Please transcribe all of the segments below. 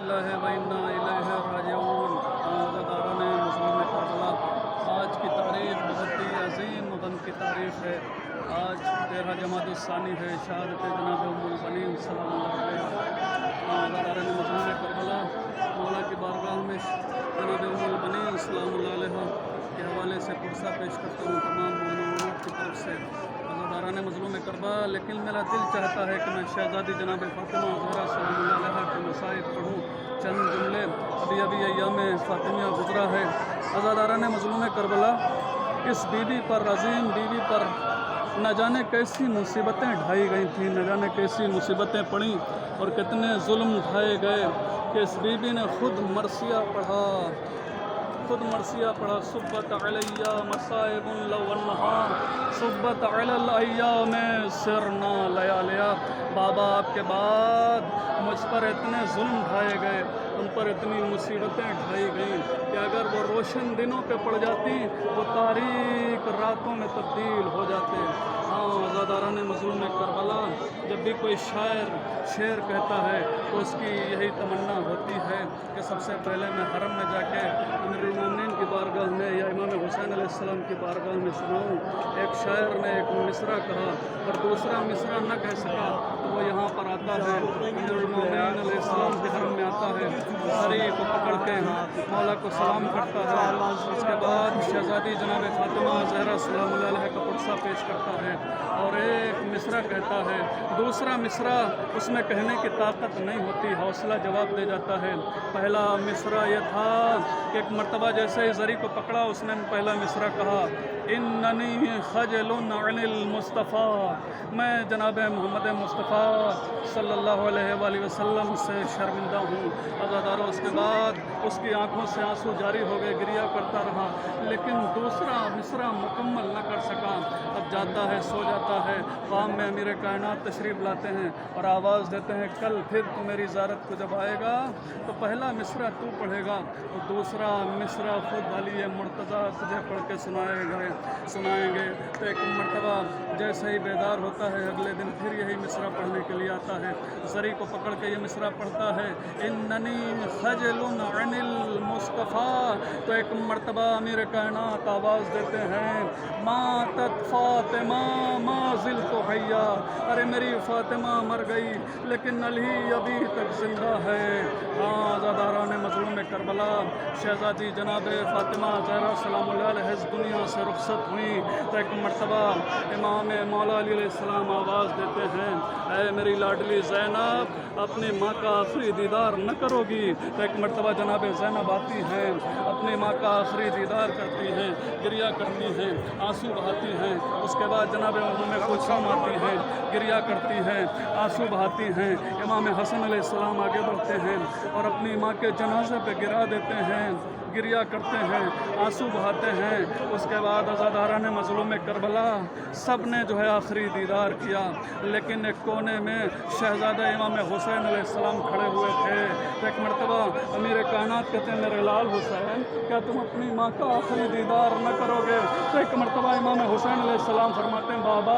लिल्लाहि व इन्ना इलैहि राजिऊन। आज़ादारान मुस्लिम करबला, आज की तारीख़ बहुत ही अजीम गम की तारीख़ है। आज 13 जमादुस्सानी है, शहादत जनाब उम्मुल बनीन सलामुल्लाह अलैहा। आज़ादारान मुस्लिम करबला मौला की बारगाह में जनाब उम्मुल बनीन सलामुल्लाह अलैहा के हवाले से पुरसा पेश करता हूँ तमाम मोमिनों की तरफ से। आज़ादारान मज़लूम करबला, लेकिन मेरा दिल चाहता है कि मैं शहज़ादी जनाब फ़ातिमा ज़हरा सलामुल्लाह अलैहा के मसाइब पढ़ूँ। चंद जुमले अभी अय्याम फ़ातिमिया गुज़रा है। आज़ादारान मज़लूम करबला, इस बीवी पर, अज़ीम बीवी पर न जाने कैसी मुसीबतें ढाई गई थीं, न जाने कैसी मुसीबतें पड़ी और कितने जुल्म ढाए गए कि इस बीवी ने खुद मरसिया पढ़ा। सुब्बत अलैया मसाइबुन लौ अन्नहा सुब्बत अलल अय्याम सिरना लयालिया। बाबा, आपके बाद मुझ पर इतने जुल्म ढाए गए, उन पर इतनी मुसीबतें ढाई गईं कि अगर वो रोशन दिनों पे पड़ जाती वो तारीक रातों में तब्दील हो जाते। हाँ, आज़ादारान मज़लूम करबला, जब भी कोई शायर शेर कहता है तो उसकी यही तमन्ना होती है कि सबसे पहले मैं हरम में जाके अमीरुल मोमिनीन की बारगाह में या इमाम हुसैन अलैहिस्सलाम की बारगाह में सुनाऊँ। एक शायर ने एक मिसरा कहा और दूसरा मिसरा न कह सका तो वो यहाँ पर आता है, अमीरुल मोमिनीन अलैहिस्सलाम के हरम में आता है, सरी को पकड़ के मौला को सलाम करता है। उसके बाद शहज़ादी जनाब फ़ातिमा ज़हरा सलामुल्लाह अलैहा का पुरसा पेश करता है और एक मिसरा कहता है। दूसरा मिसरा उसमें कहने की ताकत नहीं होती, हौसला जवाब दे जाता है। पहला मिसरा यह था कि एक मर्तबा जैसे ही ज़री को पकड़ा उसने पहला मिसरा कहा, इन्ननी खजलुन अनिल मुस्तफ़ा, मैं जनाब मोहम्मद मुस्तफ़ा सल्लल्लाहु अलैहि वसल्लम से शर्मिंदा हूँ। आज़ादारों, उसके बाद उसकी आंखों से आंसू जारी हो गए, गिरिया करता रहा, लेकिन दूसरा मिसरा मुकम्मल न कर सका। अब जाता है, सो जाता है, ख्वाब में अमीर कायनात तशरीफ़ लाते हैं और आवाज़ देते हैं, कल फिर तू मेरी ज़ियारत को जब आएगा तो पहला मिसरा तू पढ़ेगा और दूसरा मिसरा खुद अली मुर्तज़ा तुझे पढ़ के सुनाएंगे। तो एक मर्तबा जैसे ही बेदार होता है अगले दिन फिर यही मिसरा पढ़ने के लिए आता है, ज़री को पकड़ के ये मिसरा पढ़ता है, इन्ननी खजलुन अनिल मुस्तफ़ा। तो एक मर्तबा अमीर कायनात आवाज़ देते हैं, मातत फ़ातिमा मा ज़िल्तु हय्या, अरे मेरी फ़ातिमा मर गई लेकिन अली अभी तक ज़िंदा है। हाँ, आज़ादारान मज़लूम करबला, शहज़ादी जनाब फ़ातिमा ज़हरा सलामुल्लाह अलैहा इस दुनिया से रुखसत हुई तो एक मर्तबा इमाम मौला अली अलैहिस्सलाम आवाज़ देते हैं, ऐ मेरी लाडली ज़ैनब, अपनी माँ का आखिरी दीदार न करोगी? तो एक मर्तबा जनाब ज़ैनब आती हैं, अपनी माँ का आखिरी दीदार करती हैं, गिरिया करती हैं, आंसू बहाती हैं। उसके बाद जनाब उम्मे कुलसूम आती हैं, गिरिया करती हैं, आंसू बहाती हैं। इमाम हसन अलैहिस्सलाम आगे बढ़ते हैं और अपनी माँ के जनाजे पे गिरा देते हैं, गिरिया करते हैं, आंसू बहाते हैं। उसके बाद आज़ादारान मज़लूम करबला सब ने जो है आखिरी दीदार किया, लेकिन एक कोने में शहज़ादा इमाम हुसैन अलैहिस्सलाम खड़े हुए थे। तो एक मर्तबा अमीर कायनात कहते हैं, मेरे लाल हुसैन, क्या तुम अपनी माँ का आखिरी दीदार न करोगे? तो एक मर्तबा इमाम हुसैन अलैहिस्सलाम फरमाते हैं, बाबा,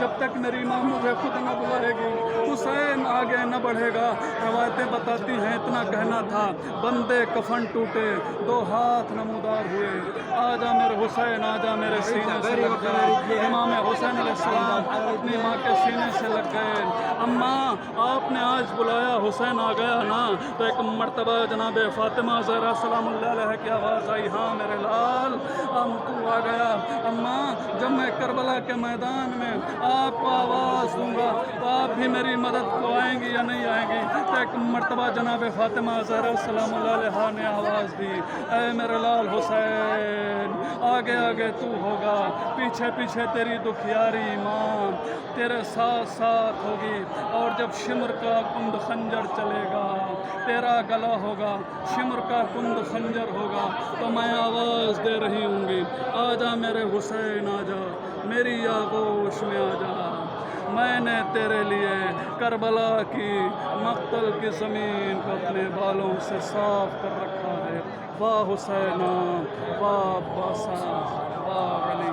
जब तक मेरी माँ मुझे खुद न बुलाएगी हुसैन आगे न बढ़ेगा। रवायतें बताती हैं इतना कहना था, बंदे कफन टूटे, दो हाथ नमूदार हुए, आजा मेरे हुसैन, आजा मेरे सीने से लग जा। इमाम हुसैन अलैहिस्सलाम अपनी माँ के सीने से लग गए। अम्मा, आपने आज बुलाया, हुसैन आ गया ना? तो एक मर्तबा जनाब फ़ातिमा ज़हरा सलामुल्लाह अलैहा की आवाज़ आई, हाँ मेरे लाल, तू आ गया। अम्मा, जब मैं करबला के मैदान में आपको आवाज़ दूंगा तो आप भी मेरी मदद को आएंगी या नहीं आएंगी? तो एक मर्तबा जनाब फ़ातिमा ज़हरा सलामुल्लाह अलैहा ने आवाज़ दी, ऐ मेरे लाल हुसैन, आगे आगे तू होगा, पीछे पीछे तेरी दुखियारी माँ तेरे साथ साथ होगी, और जब शिमर का कुंद खंजर चलेगा तेरा गला होगा, शिमर का कुंद खंजर होगा, तो मैं आवाज़ दे रही हूँगी, आजा मेरे हुसैन, आजा मेरी आगोश में आजा। मैंने तेरे लिए करबला की मक्तल की ज़मीन को अपने बालों से साफ कर रखा है। वाह हुसैना, वाह बासा, वाह अली।